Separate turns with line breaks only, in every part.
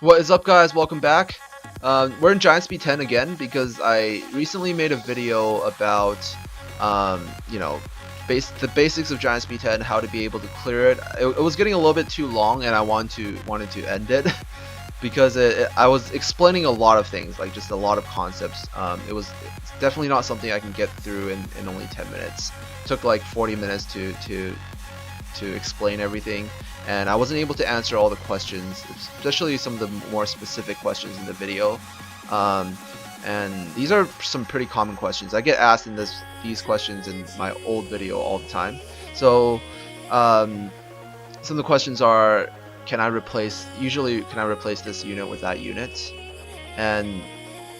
What is up, guys? Welcome back. We're in Giants B10 again because I recently made a video about, you know, the basics of Giants B10, how to be able to clear it. It was getting a little bit too long, and I wanted to end it because I was explaining a lot of things, like just a lot of concepts. It's definitely not something I can get through in only 10 minutes. It took like 40 minutes to explain everything, and I wasn't able to answer all the questions, especially some of the more specific questions in the video. Um, and these are some pretty common questions. I get asked these questions in my old video all the time. So um, some of the questions are, can I replace this unit with that unit? And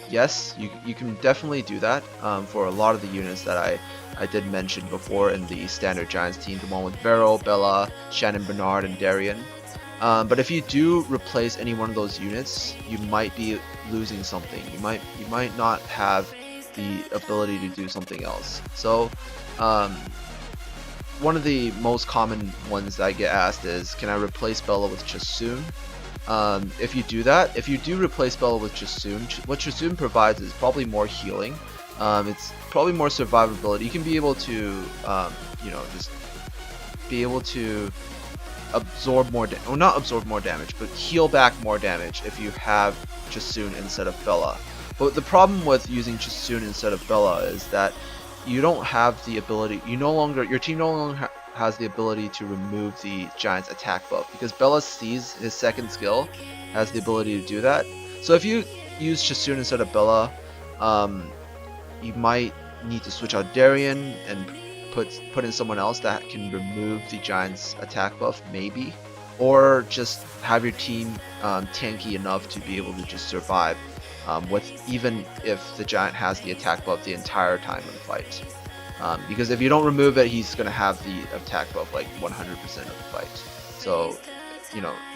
yes, you can definitely do that for a lot of the units that I did mention before in the standard Giants team, the one with Vero, Bella, Shannon Bernard, and Darien. But if you do replace any one of those units, you might be losing something. You might not have the ability to do something else. So um, one of the most common ones that I get asked is, can I replace Bella with Chasun? If you do replace Bella with Chasun, what Chasun provides is probably more healing. It's probably more survivability. You can be able to, just be able to absorb more, well, not absorb more damage, but heal back more damage if you have Chasun instead of Bella. But the problem with using Chasun instead of Bella is that you don't have the ability. Your team no longer has the ability to remove the Giant's attack buff, because Bella sees his second skill has the ability to do that. So if you use Chasun instead of Bella, you might need to switch out Darien and put in someone else that can remove the Giant's attack buff, maybe, or just have your team tanky enough to be able to just survive with, even if the Giant has the attack buff the entire time of the fight. Because if you don't remove it, he's going to have the attack buff like 100% of the fight. So,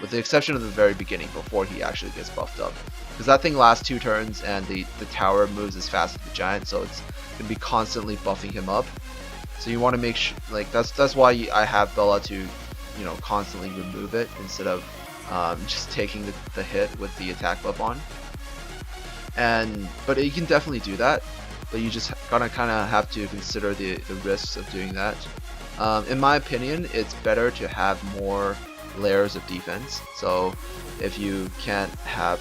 with the exception of the very beginning before he actually gets buffed up. Because that thing lasts 2 turns and the tower moves as fast as the Giant, so it's going to be constantly buffing him up. So you want to make sure, like, that's why I have Bella to, constantly remove it instead of just taking the hit with the attack buff on. But you can definitely do that, but you just gonna kind of have to consider the risks of doing that. In my opinion, it's better to have more layers of defense. So if you can't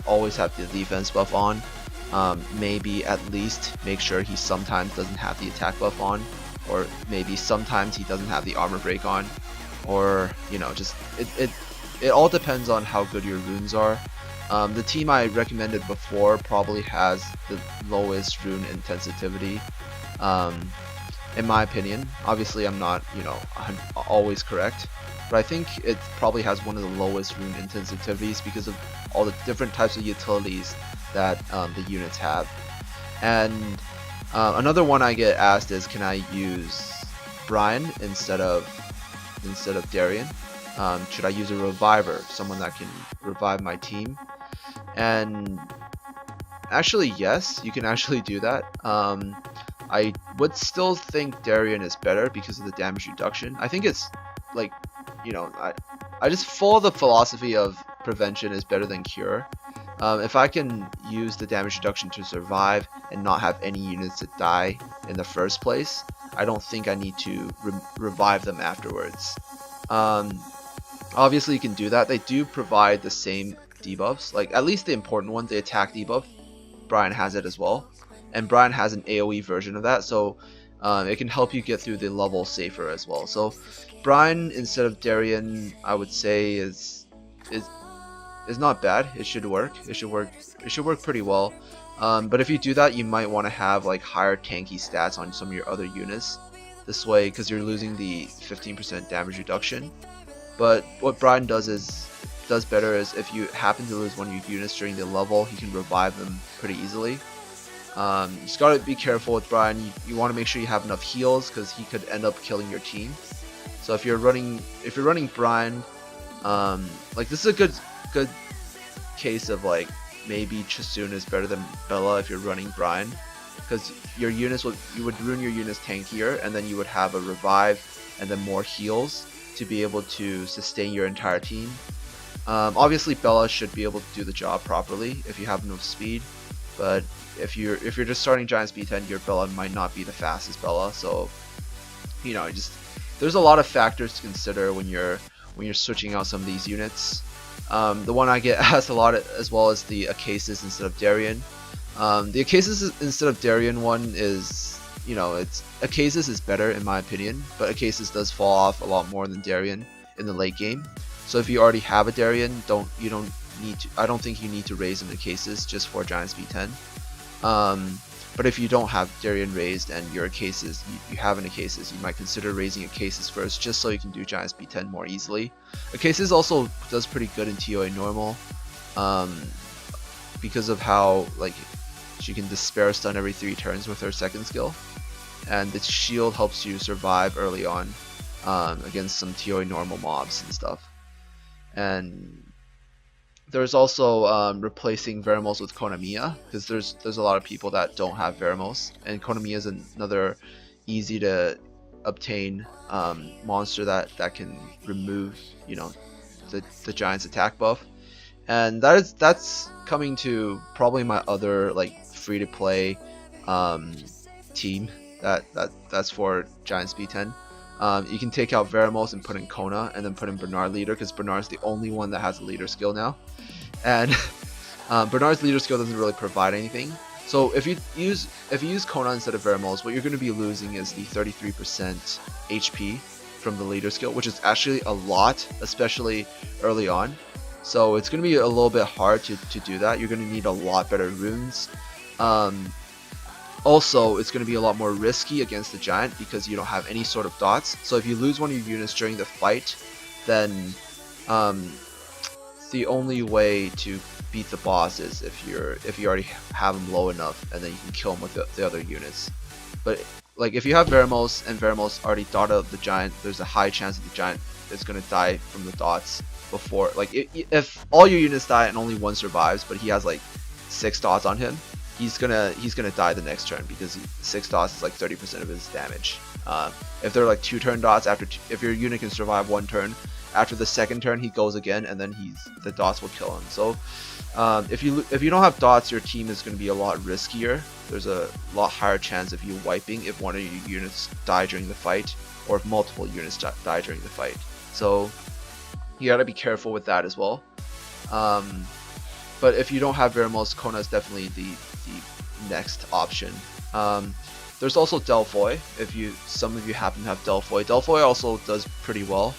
always have the defense buff on, maybe at least make sure he sometimes doesn't have the attack buff on, or maybe sometimes he doesn't have the armor break on, or just it all depends on how good your runes are. The team I recommended before probably has the lowest rune insensitivity, in my opinion. Obviously, I'm not, always correct, but I think it probably has one of the lowest rune insensitivities because of all the different types of utilities that the units have. And another one I get asked is, can I use Brian instead of Darien? Should I use a reviver, someone that can revive my team? And actually, yes, you can actually do that. I would still think Darien is better because of the damage reduction. I think it's like, I just follow the philosophy of prevention is better than cure. If I can use the damage reduction to survive and not have any units that die in the first place, I don't think I need to revive them afterwards. Obviously, you can do that. They do provide the same debuffs, like at least the important one, the attack debuff. Brian has it as well, and Brian has an AoE version of that, so it can help you get through the level safer as well. So Brian instead of Darien, I would say is not bad. It should work. It should work pretty well. But if you do that, you might want to have like higher tanky stats on some of your other units. This way, because you're losing the 15% damage reduction. But what Brian does better is, if you happen to lose one of your units during the level, he can revive them pretty easily. You just gotta be careful with Brian. You want to make sure you have enough heals, because he could end up killing your team. So if you're running Brian, like, this is a good case of like maybe Chasun is better than Bella if you're running Brian, because your units you would rune your units tankier, and then you would have a revive and then more heals to be able to sustain your entire team. Obviously, Bella should be able to do the job properly if you have enough speed, but if you're just starting Giants B10, your Bella might not be the fastest Bella. So there's a lot of factors to consider when you're switching out some of these units. The one I get asked a lot as well is the Acasis instead of Darien. The Acasis instead of Darien one is, Acasis is better in my opinion, but Acasis does fall off a lot more than Darien in the late game. So if you already have a Darien, I don't think you need to raise an Acasis just for Giants B10. But if you don't have Darien raised and you're Acasis, you have an Acasis, you might consider raising Acasis first just so you can do Giants B10 more easily. Acasis also does pretty good in TOA normal, because of how she can despair stun every 3 turns with her second skill, and the shield helps you survive early on against some TOA normal mobs and stuff. And there's also replacing Veramos with Konamiya, because there's a lot of people that don't have Veramos, and Konamiya is another easy to obtain monster that can remove the Giant's attack buff. And that's coming to probably my other free to play team that's for Giants B10. You can take out Veramos and put in Kona, and then put in Bernard leader, because Bernard's the only one that has a leader skill now, and Bernard's leader skill doesn't really provide anything. So if you use Kona instead of Veramos, what you're going to be losing is the 33% HP from the leader skill, which is actually a lot, especially early on. So it's going to be a little bit hard to do that. You're going to need a lot better runes. Also, it's going to be a lot more risky against the Giant because you don't have any sort of dots. So if you lose one of your units during the fight, then the only way to beat the boss is if you already have him low enough, and then you can kill him with the other units. But if you have Veramos and Veramos already dotted out the Giant, there's a high chance that the Giant is going to die from the dots before. If all your units die and only one survives, but he has 6 dots on him, he's gonna die the next turn, because 6 dots is 30% of his damage. If they're 2 turn dots, if your unit can survive 1 turn, after the second turn he goes again, and then the dots will kill him. So if you don't have dots, your team is going to be a lot riskier. There's a lot higher chance of you wiping if one of your units die during the fight, or if multiple units die during the fight. So you gotta be careful with that as well. But if you don't have Veramos, Kona is definitely the next option. There's also Delphoy. If some of you happen to have Delphoy. Delphoy also does pretty well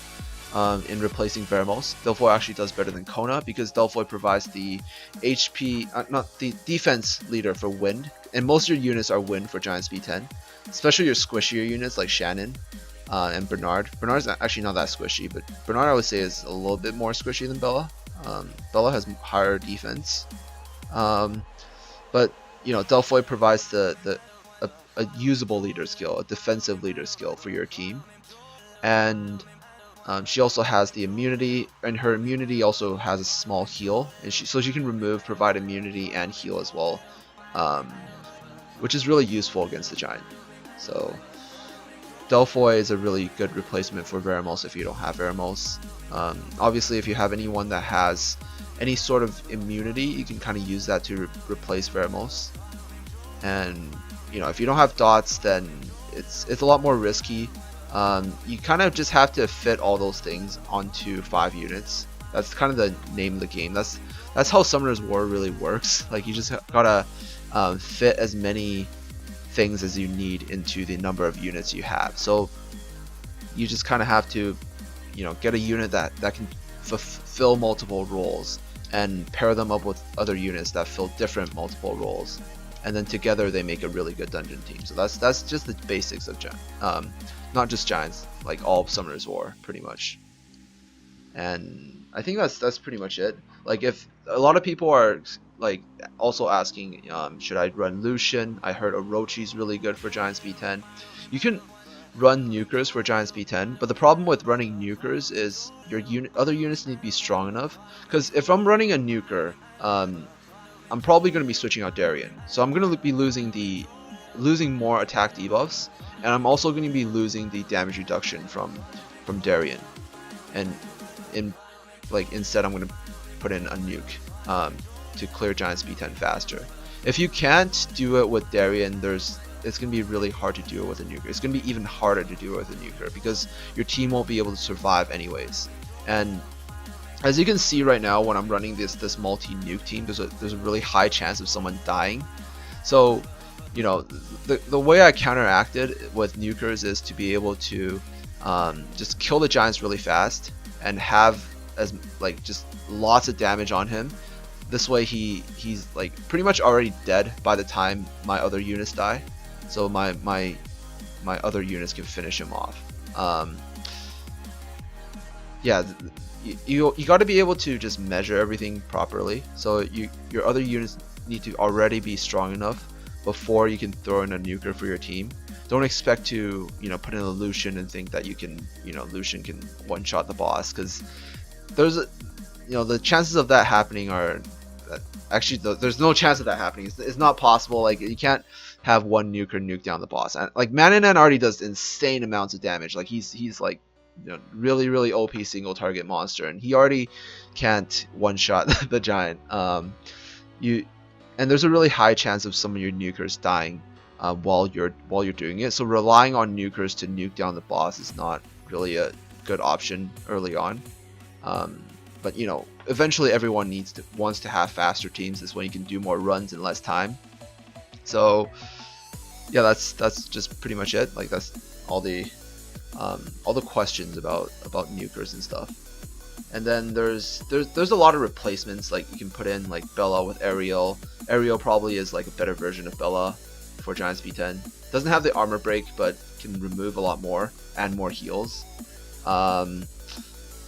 in replacing Veramos. Delphoy actually does better than Kona, because Delphoy provides the HP, not the defense leader for wind, and most of your units are wind for Giants B10, especially your squishier units like Shannon and Bernard. Bernard's actually not that squishy, but Bernard I would say is a little bit more squishy than Bella. Bella has higher defense, but Delphoy provides a usable leader skill, a defensive leader skill for your team, and she also has the immunity, and her immunity also has a small heal, and so she can provide immunity and heal as well, which is really useful against the Giant. So Delphoy is a really good replacement for Veramos if you don't have Veramos. Obviously, if you have anyone that has any sort of immunity, you can kind of use that to replace Veramos. And if you don't have dots, then it's a lot more risky. You kind of just have to fit all those things onto 5 units. That's kind of the name of the game. That's how Summoner's War really works. You just gotta fit as many things as you need into the number of units you have. So you just kind of have to get a unit that can fulfill multiple roles, and pair them up with other units that fill different multiple roles, and then together they make a really good dungeon team. So that's just the basics of not just Giants, all of Summoner's War pretty much. And I think that's pretty much it. If a lot of people are also asking, should I run Lucian? I heard Orochi's really good for Giants B10. You can run nukers for Giants B10, but the problem with running nukers is your other units need to be strong enough. Because if I'm running a nuker, I'm probably going to be switching out Darien, so I'm going to be losing more attack debuffs, and I'm also going to be losing the damage reduction from Darien. And like instead I'm gonna put in a nuke to clear Giants B10 faster. If you can't do it with Darien, it's gonna be really hard to do it with a nuker. It's gonna be even harder to do it with a nuker because your team won't be able to survive anyways. And as you can see right now, when I'm running this multi-nuke team, there's a really high chance of someone dying. So, you know, the way I counteracted with nukers is to be able to just kill the Giants really fast and have as like just lots of damage on him. This way he's like pretty much already dead by the time my other units die. So my other units can finish him off. Yeah. You got to be able to just measure everything properly. So your other units need to already be strong enough before you can throw in a nuker for your team. Don't expect to put in a Lucian and think that you can Lucian can one shot the boss, because there's the chances of that happening are actually there's no chance of that happening. It's not possible. Like, you can't have one nuker nuke down the boss. And like Mananan already does insane amounts of damage. Like he's like really OP single target monster, and he already can't one shot the giant. And there's a really high chance of some of your nukers dying while you're doing it. So relying on nukers to nuke down the boss is not really a good option early on. But eventually everyone wants to have faster teams. This way you can do more runs in less time. So yeah, that's just pretty much it. Like, that's all the questions about nukers and stuff. And then there's a lot of replacements. Like, you can put in like Bella with Ariel. Ariel probably is like a better version of Bella for Giants B10. Doesn't have the armor break, but can remove a lot more and more heals.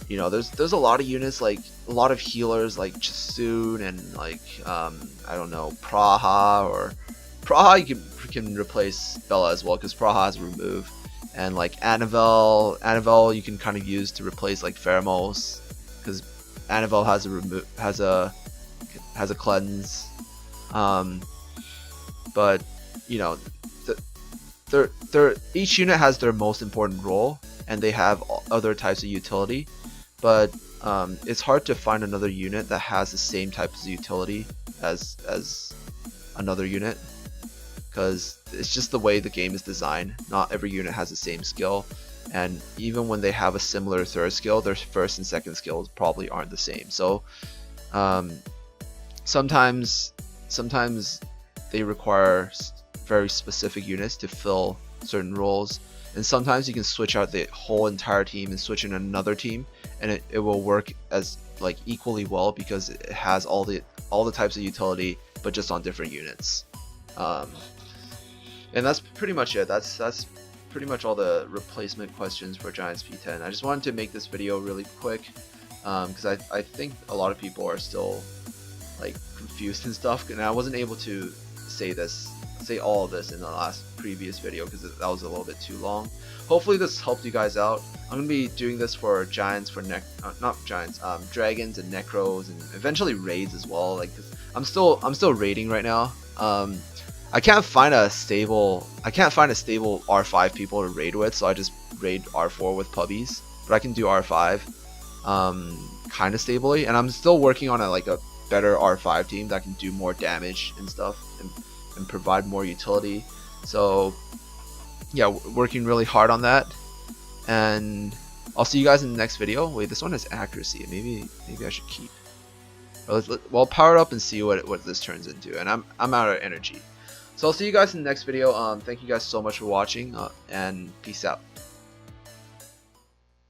There's a lot of units, like a lot of healers like Chasoon and like I don't know, Praha you can replace Bella as well, because Praha has remove. And like Anivel you can kind of use to replace like Pheromos, because Anivel has a cleanse. But each unit has their most important role, and they have other types of utility. But it's hard to find another unit that has the same types of utility as another unit, because it's just the way the game is designed. Not every unit has the same skill, and even when they have a similar third skill, their first and second skills probably aren't the same. So sometimes they require very specific units to fill certain roles, and sometimes you can switch out the whole entire team and switch in another team, and it will work as like equally well, because it has all the types of utility, but just on different units. And that's pretty much it. That's pretty much all the replacement questions for Giants B10. I just wanted to make this video really quick, because I think a lot of people are still like confused and stuff, and I wasn't able to say all of this in the previous video because that was a little bit too long. Hopefully this helped you guys out. I'm gonna be doing this for Giants, Dragons and Necros, and eventually raids as well. Like, I'm still raiding right now. I can't find a stable R5 people to raid with, so I just raid R4 with puppies. But I can do R5 kind of stably, and I'm still working on a better R5 team that can do more damage and stuff, and provide more utility. So yeah, working really hard on that, and I'll see you guys in the next video. Wait, this one has accuracy. Maybe I should keep. Well, power it up and see what this turns into. And I'm out of energy. So I'll see you guys in the next video. Thank you guys so much for watching, and peace out.